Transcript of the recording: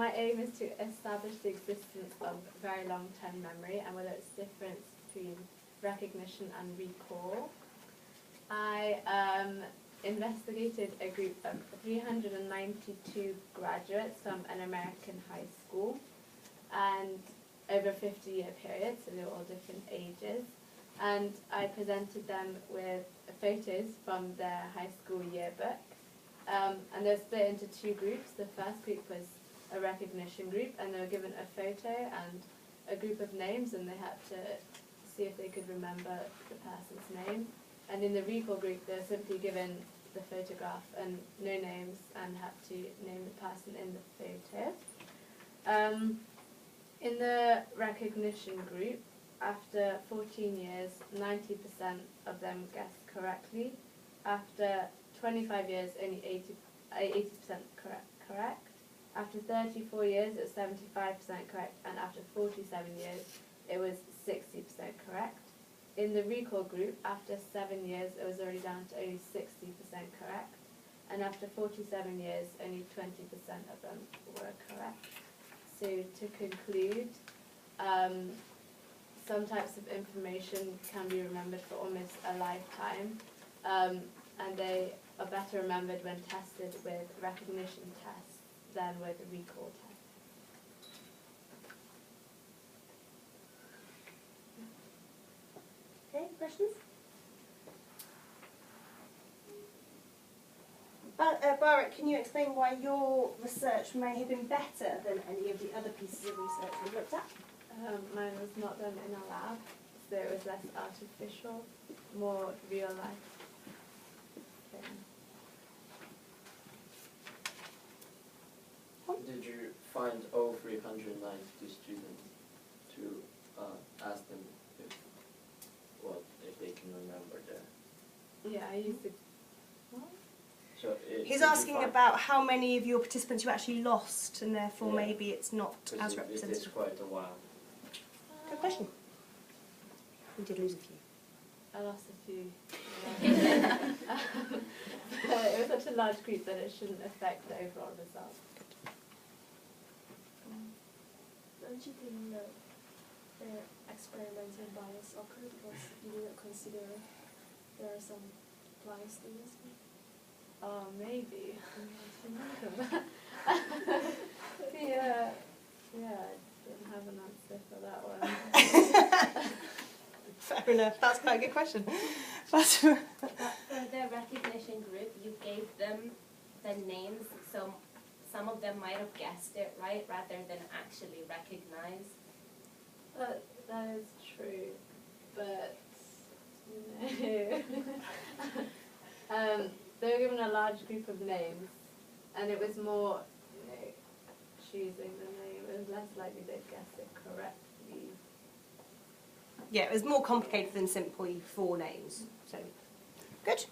my aim is to establish the existence of very long-term memory and whether it's difference between recognition and recall. I investigated a group of 392 graduates from an American high school, and over a 50-year period, so they were all different ages. And I presented them with photos from their high school yearbook. And they're split into two groups. The first group was a recognition group, and they were given a photo and a group of names, and they had to see if they could remember the person's name. And in the recall group, they were simply given the photograph and no names, and had to name the person in the photo. In the recognition group, after 14 years, 90% of them guessed correctly. After 25 years, only 80% correct. After 34 years, it was 75% correct, and after 47 years, it was 60% correct. In the recall group, after 7 years, it was already down to only 60% correct, and after 47 years, only 20% of them were correct. So to conclude, some types of information can be remembered for almost a lifetime, and they are better remembered when tested with recognition tests than with recall tests. Okay, questions? Bahrick, can you explain why your research may have been better than any of the other pieces of research we looked at? Mine was not done in a lab, so it was less artificial, more real life thing. Did you find all 392 students to ask them if they can remember their... Yeah, I used to... What? So He's asking about how many of your participants you actually lost, and therefore maybe it's not as representative. It's quite a while. Good question. We did lose a few. I lost a few. It was such a large group that it shouldn't affect the overall result. Don't you think that the experimental bias occurred because you didn't consider there are some blind students? Oh, maybe. Yeah, I didn't have an answer for that one. Fair enough. That's quite a good question. But for the recognition group, you gave them the names, so some of them might have guessed it right rather than actually recognize. That is true, but they were given a large group of names, and it was more, choosing the name. It was less likely they'd guess it correctly. Yeah, it was more complicated than simply 4 names. So, good.